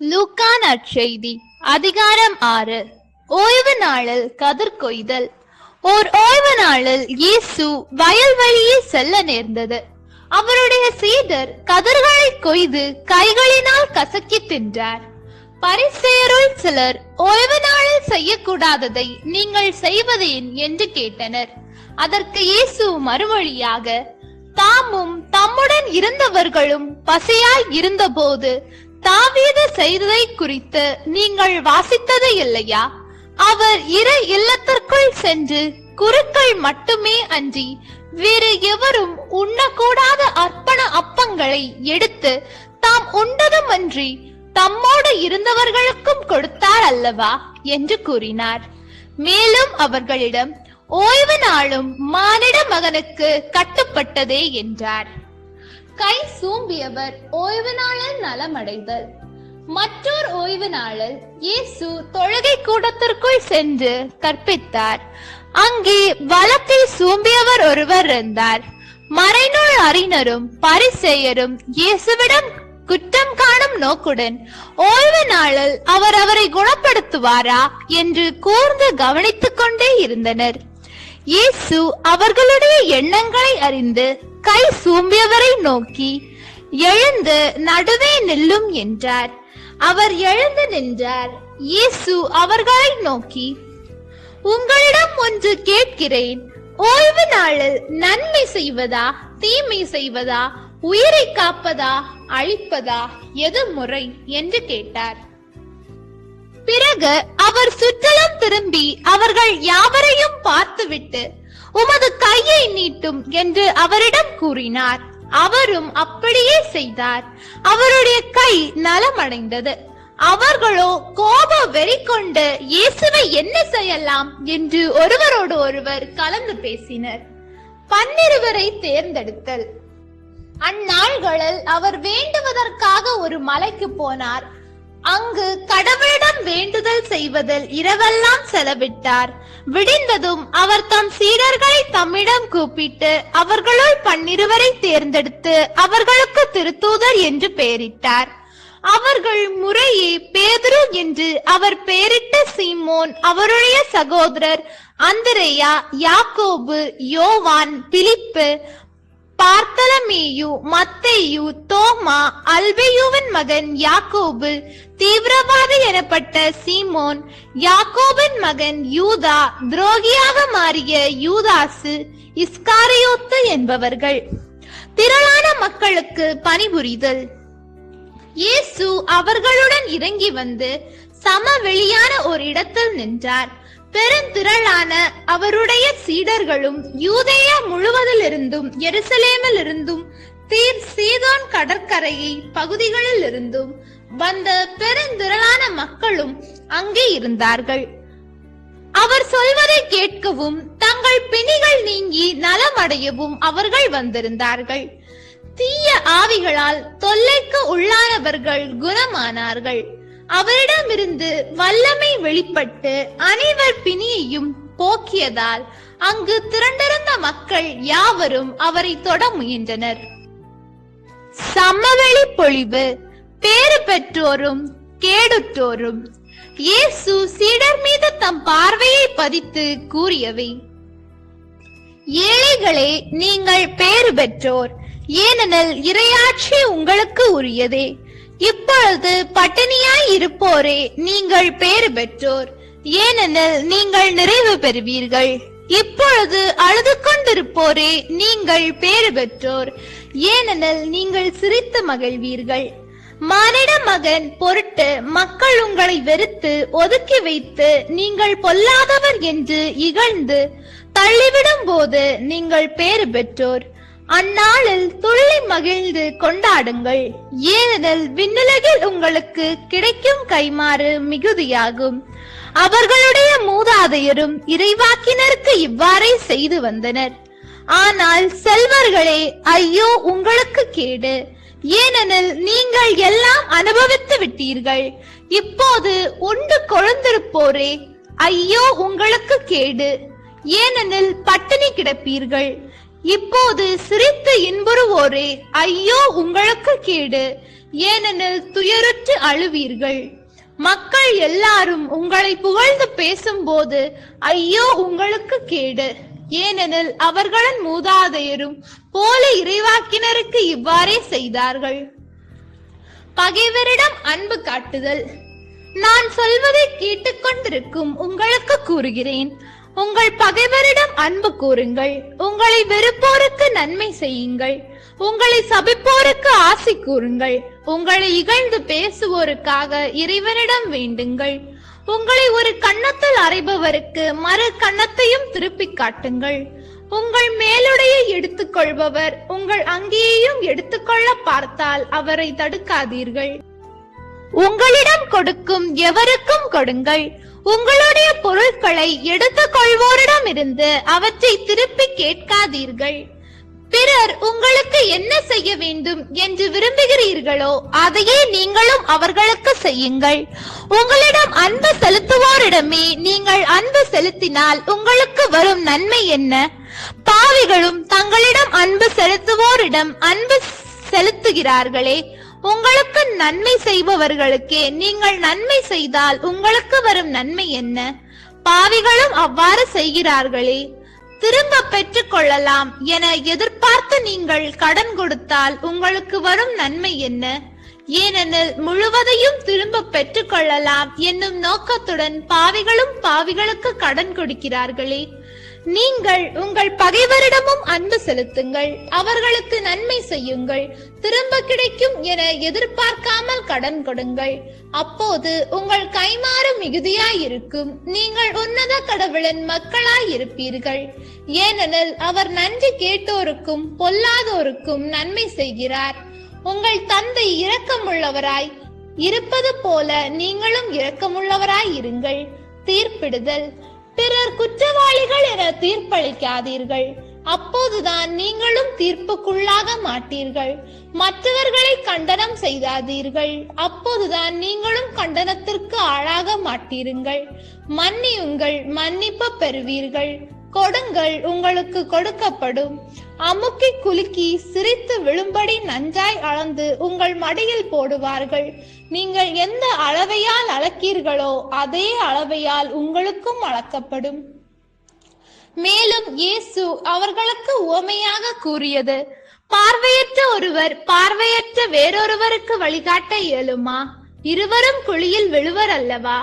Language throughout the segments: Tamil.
லூக்கா நற்செய்தி அதிகாரம் 6. ஓய்வு நாளில் கதிர் கொய்தல். ஓர் ஓய்வு நாளில் இயேசு வயல்வெளியே செல்ல நேர்ந்தது. அவருடைய சீடர் கதிர்களை கொய்து கைகளினால் கசக்கி தின்றார். பரிசேயருள் சிலர், ஓய்வு நாளில் செய்யக்கூடாததை நீங்கள் செய்வதேன் என்று கேட்டனர். அதற்கு இயேசு மறுமொழியாக, தாமும் தம்முடன் இருந்தவர்களும் பசியாய் இருந்தபோது தாவீது செய்ததை குறித்து நீங்கள் வாசித்தது இல்லையா? அவர் இரு இல்லத்திற்குள் சென்று குருக்கள் மட்டுமே அன்றி வேறு எவரும் உண்ணக்கூடாத அர்ப்பண அப்பங்களை எடுத்து தாம் உண்டதுமன்றி தம்மோடு இருந்தவர்களுக்கும் கொடுத்தார் அல்லவா என்று கூறினார். மேலும் அவர்களிடம், ஓய்வு நாளும் மானிட மகனுக்கு கட்டுப்பட்டதே என்றார். கை சூம்பியவர் ஓய்வு நாளில் நலமடைதல். மற்றொரு ஓய்வு நாளில் இயேசு தொழுகை கூடத்திற்குள் சென்று கற்பித்தார். அங்கே வலக்கை சூம்பியவர் ஒருவர் இருந்தார். மறைநூல் அறிஞரும் பரிசேயரும் இயேசுவிடம் குற்றம் காணும் நோக்குடன் ஓய்வு நாளில் அவர் அவரை குணப்படுத்துவாரா என்று கூர்ந்து கவனித்துக் கொண்டே இருந்தனர். இயேசு அவர்களுடைய எண்ணங்களை அறிந்து கை சூம்பியவரை நோக்கி, எழுந்து நடுவே நில்லும் என்றார். அவர் எழுந்து நின்றார். இயேசு அவர்களை நோக்கி, உங்களிடம் ஒன்று கேட்கிறேன். ஓய்வு நாளில் நன்மை செய்வதா தீமை செய்வதா, உயிரை காப்பதா அழிப்பதா, எது முறை என்று கேட்டார். பிறகு அவர் சுற்றலும் திரும்பி அவர்கள் யாவரையும் பார்த்துவிட்டு, உமது கையை நீட்டும் என்று அவரிடம் கூறினார். அவரும் அப்படியே செய்தார். அவருடைய கை நலமடைந்தது. அவர்களோ கோப வெறி கொண்டு இயேசுவை என்ன செய்யலாம் என்று ஒருவரோடு ஒருவர் கலந்து பேசினர். 12 தேர்ந்தெடுத்தல். அந்நாள்களில் அவர் வேண்டுவதற்காக ஒரு மலைக்கு போனார். அங்கு கடவுளிடம் வேண்டுதல் செய்வதில் இரவெல்லாம் செலவிட்டார். விடிந்ததும் அவர் தம் சீடர்களை தம்மிடம் கூப்பிட்டு அவர்களுள் 12 தேர்ந்தெடுத்து அவர்களுக்கு திருத்தூதர் என்று பெயரிட்டார். அவர்கள் முறையே பேதுரு என்று அவர் பெயரிட்ட சீமோன், அவருடைய சகோதரர் அந்திரேயா, யாக்கோபு, யோவான், பிலிப்பு, பார்த்தலமேயு, மத்தேயு, தோமா, அல்பேயுவின் மகன் யாக்கோபு, தீவிரவாதி எனப்பட்ட சீமோன், யாக்கோபின் மகன் யூதா, துரோகியாக மாறிய யூதாசு, இஸ்காரியோத்து என்பவர்கள். திரளான மக்களுக்கு பணிபுரிதல். இயேசு அவர்களுடன் இறங்கி வந்து சமவெளியான ஒரு இடத்தில் நின்றார். பெருந்திரளான அவருடைய சீடர்களும் யூதேயா முழுவதிலிருந்தும் எருசலேமில் இருந்தும் தீர் சீதோன் கடற்கரையை பகுதிகளில் இருந்தும் வந்த பெருந்திரளான மக்களும் அங்கே இருந்தார்கள். அவர் சொல்வதை கேட்கவும் தங்கள் பிணிகள் நீங்கி நலமடையவும் அவர்கள் வந்திருந்தார்கள். தீய ஆவிகளால் தொல்லைக்கு உள்ளானவர்கள் குணமானார்கள். அவரிடமிருந்து வல்லமை வெளிப்பட்டு அனைவர் பிணியையும் போக்கியதால் அங்கு திரண்டிருந்த மக்கள் யாவரும் அவரை தொட முயன்றனர். சமவெளி பொழிவு. பேறு பெற்றோரும் கேடுற்றோரும். இயேசு சீடர் மீது தம் பார்வையை பதித்து கூறியவை: ஏழைகளே, நீங்கள் பேறு பெற்றோர், ஏனெனில் இறையாட்சி உங்களுக்கு உரியதே. இப்பொழுது பட்டினியாய் இருப்போரே, நீங்கள் பேறு பெற்றோர், ஏனெனில் நீங்கள் நிறைவு பெறுவீர்கள். இப்பொழுது அழுது கொண்டிருப்போரே, நீங்கள் பேறு பெற்றோர், ஏனெனில் நீங்கள் சிரித்து மகிழ்வீர்கள். மானிட மகன் பொருட்டு மக்கள் உங்களை வெறுத்து ஒதுக்கி வைத்து நீங்கள் பொல்லாதவர் என்று இகழ்ந்து தள்ளிவிடும் போது நீங்கள் பேறு பெற்றோர். அந்நாளில் துள்ளி மகிழ்ந்து கொண்டாடுங்கள், ஏனெனில் விண்ணுலகில் உங்களுக்கு கிடைக்கும் கைமாறு மிகுதியாகும். அவர்களுடைய மூதாதையரும் இறைவாக்கினருக்கு இவ்வாறே செய்து வந்தனர். ஆனால் செல்வர்களே, ஐயோ உங்களுக்கு கேடு, ஏனெனில் நீங்கள் எல்லாம் அனுபவித்து விட்டீர்கள். இப்போது உண்டு கொழுந்திருப்போரே, ஐயோ உங்களுக்கு கேடு, ஏனெனில் பட்டினி கிடப்பீர்கள். இப்போது சிரித்து இன்புறுவோரே, ஐயோ உங்களுக்கு கேடு, ஏனெனில் துயருற்று அழுவீர்கள். மக்கள் எல்லாரும் உங்களை புகழ்ந்து பேசும்போது ஐயோ உங்களுக்கு கேடு, ஏனெனில் அவர்களின் மூதாதையரும் போலி இறைவாக்கினருக்கு இவ்வாறே செய்தார்கள். பகைவரிடம் அன்பு காட்டுதல். நான் சொல்வதை கேட்டுக்கொண்டிருக்கும் உங்களுக்கு கூறுகிறேன், உங்கள் பகைவரிடம் அன்பு கூறுங்கள், உங்களை வெறுப்போருக்கு நன்மை செய்யுங்கள், உங்களை சபிப்போருக்கு ஆசி கூறுங்கள், உங்களை இகழ்ந்து பேசுவோருக்காக இறைவனிடம் வேண்டுங்கள். உங்களை ஒரு கன்னத்தில் அறைபவருக்கு மறு கன்னத்தையும் திருப்பி காட்டுங்கள். உங்கள் மேலுடையை எடுத்துக்கொள்பவர் உங்கள் அங்கேயும் எடுத்துக்கொள்ள பார்த்தால் அவரை தடுக்காதீர்கள். உங்களிடம் கொடுக்கும் எவருக்கும் கொடுங்கள். உங்களுடைய பொருட்களை எடுத்துக் கொள்வோரிடம் இருந்து அவற்றை திருப்பி கேட்காதீர்கள். பிறர் உங்களுக்கு என்ன செய்ய வேண்டும் என்று விரும்புகிறீர்களோ அதையே நீங்களும் அவர்களுக்கு செய்யுங்கள். உங்களிடம் அன்பு செலுத்துவோரிடமே நீங்கள் அன்பு செலுத்தினால் உங்களுக்கு வரும் நன்மை என்ன? பாவிகளும் தங்களிடம் அன்பு செலுத்துவோரிடம் அன்பு செலுத்துகிறார்களே. உங்களுக்கு நன்மை செய்பவர்களுக்கே நீங்கள் நன்மை செய்தால் உங்களுக்கு வரும் நன்மை என்ன? பாவிகளும் அவ்வாறு செய்கிறார்களே. திரும்ப பெற்றுக் கொள்ளலாம் என எதிர்பார்த்து நீங்கள் கடன் கொடுத்தால் உங்களுக்கு வரும் நன்மை என்ன? ஏனெனில் முழுவதையும் திரும்ப பெற்றுக் கொள்ளலாம் என்னும் நோக்கத்துடன் பாவிகளும் பாவிகளுக்கு கடன் கொடுக்கிறார்களே. நீங்கள் உங்கள் பகைவரிடமும் அன்பு செலுத்துங்கள், அவர்களுக்கு நன்மை செய்யுங்கள், திரும்ப கிடைக்கும் என எதிர்பார்க்காமல் கடன் கொடுங்கள். அப்போது உங்கள் கைமாறு மிகுதியாயிருக்கும், நீங்கள் உன்னத கடவுளின் மக்களாய் இருப்பீர்கள். ஏனெனில் அவர் நன்றி கேட்டோருக்கும் பொல்லாதோருக்கும் நன்மை செய்கிறார். உங்கள் தந்தை இரக்கமுள்ளவராய் இருப்பது போல நீங்களும் இரக்கமுள்ளவராய் இருங்கள். தீர்ப்பிடுதல். பிறர் குற்றவாளிகள் என தீர்ப்பளிக்காதீர்கள், அப்போதுதான் நீங்களும் தீர்ப்புக்குள்ளாக மாட்டீர்கள். மற்றவர்களை கண்டனம் செய்யாதீர்கள், அப்போதுதான் நீங்களும் கண்டனத்திற்கு ஆளாக மாட்டீர்கள். மன்னியுங்கள், மன்னிப்பு பெறுவீர்கள். கொடுங்கள், உங்களுக்கு கொடுக்கப்படும். அமுக்கி குலுக்கி சிரித்து விழும்படி நன்றாய் அளந்து உங்கள் மடியில் போடுவார்கள். நீங்கள் எந்த அளவையால் அளக்கீர்களோ அதே அளவையால் உங்களுக்கும் அளக்கப்படும். மேலும் இயேசு அவர்களுக்கு உவமையாக கூறியது, பார்வையற்ற ஒருவர் பார்வையற்ற வேறொருவருக்கு வழிகாட்ட இயலுமா? இருவரும் குழியில் விழுவர் அல்லவா?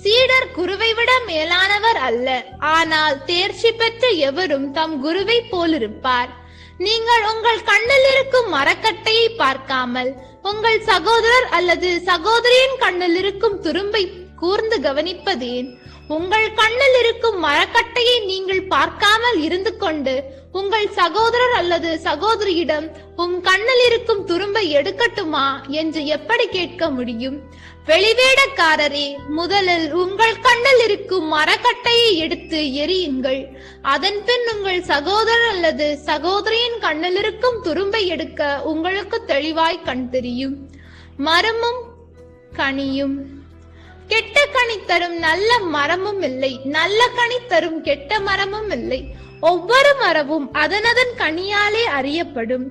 சீடர் குருவை விட மேலானவர் அல்ல, ஆனால் தேர்ச்சி பெற்ற எவரும் தம் குருவை போலிருப்பார். நீங்கள் உங்கள் கண்ணில் இருக்கும் மரக்கட்டையை பார்க்காமல் உங்கள் சகோதரர் அல்லது சகோதரியின் கண்ணில் இருக்கும் துரும்பை கூர்ந்து கவனிப்பதேன்? உங்கள் கண்ணில் இருக்கும் மரக்கட்டையை நீங்கள் பார்க்காமல் இருந்து கொண்டு உங்கள் சகோதரர் அல்லது சகோதரியிடம் உன் கண்ணில் இருக்கும் துரும்பை எடுக்கட்டுமா என்று எப்படி கேட்க முடியும்? வெளிவேடக்காரரே, முதலில் உங்கள் கண்ணில் இருக்கும் மரக்கட்டையை எடுத்து எரியுங்கள். அதன் பின் உங்கள் சகோதரர் அல்லது சகோதரியின் கண்ணில் இருக்கும் துரும்பை எடுக்க உங்களுக்கு தெளிவாய் கண் தெரியும். மரமும் கனியும். கெட்ட கனி தரும் நல்ல மரமும் இல்லை, நல்ல கனி தரும் கெட்ட மரமும் இல்லை. ஒவ்வொரு மரமும் அதனதன் கனியாலே அறியப்படும்.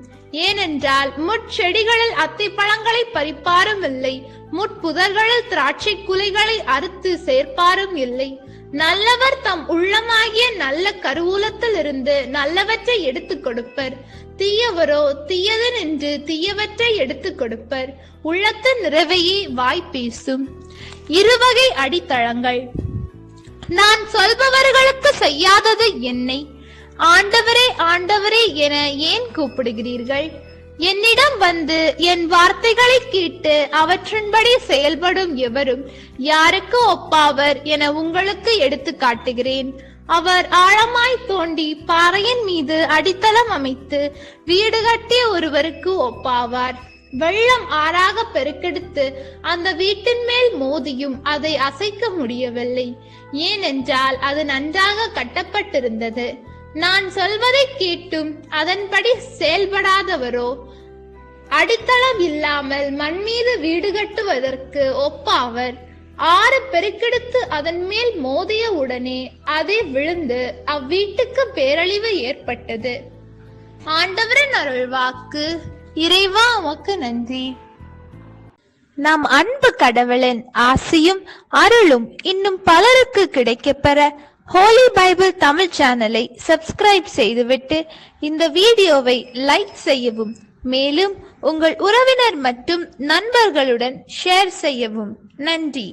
ஏனென்றால் முட்செடிகளில் அத்தி பழங்களை பறிப்பாரும் இல்லை, முட்புதர்களில் திராட்சை குலைகளை அறுத்து சேர்ப்பாரும் இல்லை. நல்லவர் தம் உள்ளமாகிய நல்ல கருவூலத்தில் இருந்து நல்லவற்றை எடுத்துக் கொடுப்பர், தீயவரோ தீயது நின்று தீயவற்றை எடுத்துக் கொடுப்பர். உள்ளத்து நிறைவையே வாய் பேசும். இருவகை அடித்தளங்கள். நான் சொல்பவர்களுக்கு செய்யாதது என்னை, ஆண்டவரே ஆண்டவரே என ஏன் கூப்பிடுகிறீர்கள்? என்னிடம் வந்து என் வார்த்தைகளை கேட்டு அவற்றின்படி செயல்படும் எவரும் யாருக்கு ஒப்பாவர் என உங்களுக்கு எடுத்து காட்டுகிறேன். அவர் ஆழமாய் தோண்டி பாறையின் மீது அடித்தளம் அமைத்து வீடு கட்டிய ஒருவருக்கு ஒப்பாவார். வெள்ளம் ஆறாக பெருக்கெடுத்து அந்த வீட்டின் மேல் மோதியும் அதை அசைக்க முடியவில்லை, ஏனென்றால் அது நன்றாக கட்டப்பட்டிருந்தது. நான் சொல்வதை கேட்டும் அதன்படி செயல்படாதவரோ அடித்தளம் இல்லாமல் மண் மீது வீடு கட்டுவதற்கு ஒப்பாவர். ஆறு பெருக்கெடுத்து அதன் மேல் மோதிய உடனே அதை விழுந்து அவ்வீட்டுக்கு பேரழிவு ஏற்பட்டது. ஆண்டவரின் அருள்வாக்கு. இறைவா உமக்கு நன்றி. நம் அன்பு கடவுளின் ஆசியும் அருளும் இன்னும் பலருக்கு கிடைக்கப்பெற ஹோலி பைபிள் தமிழ் சேனலை சப்ஸ்கிரைப் செய்துவிட்டு இந்த வீடியோவை லைக் செய்யவும், மேலும் உங்கள் உறவினர் மற்றும் நண்பர்களுடன் ஷேர் செய்யவும். நன்றி.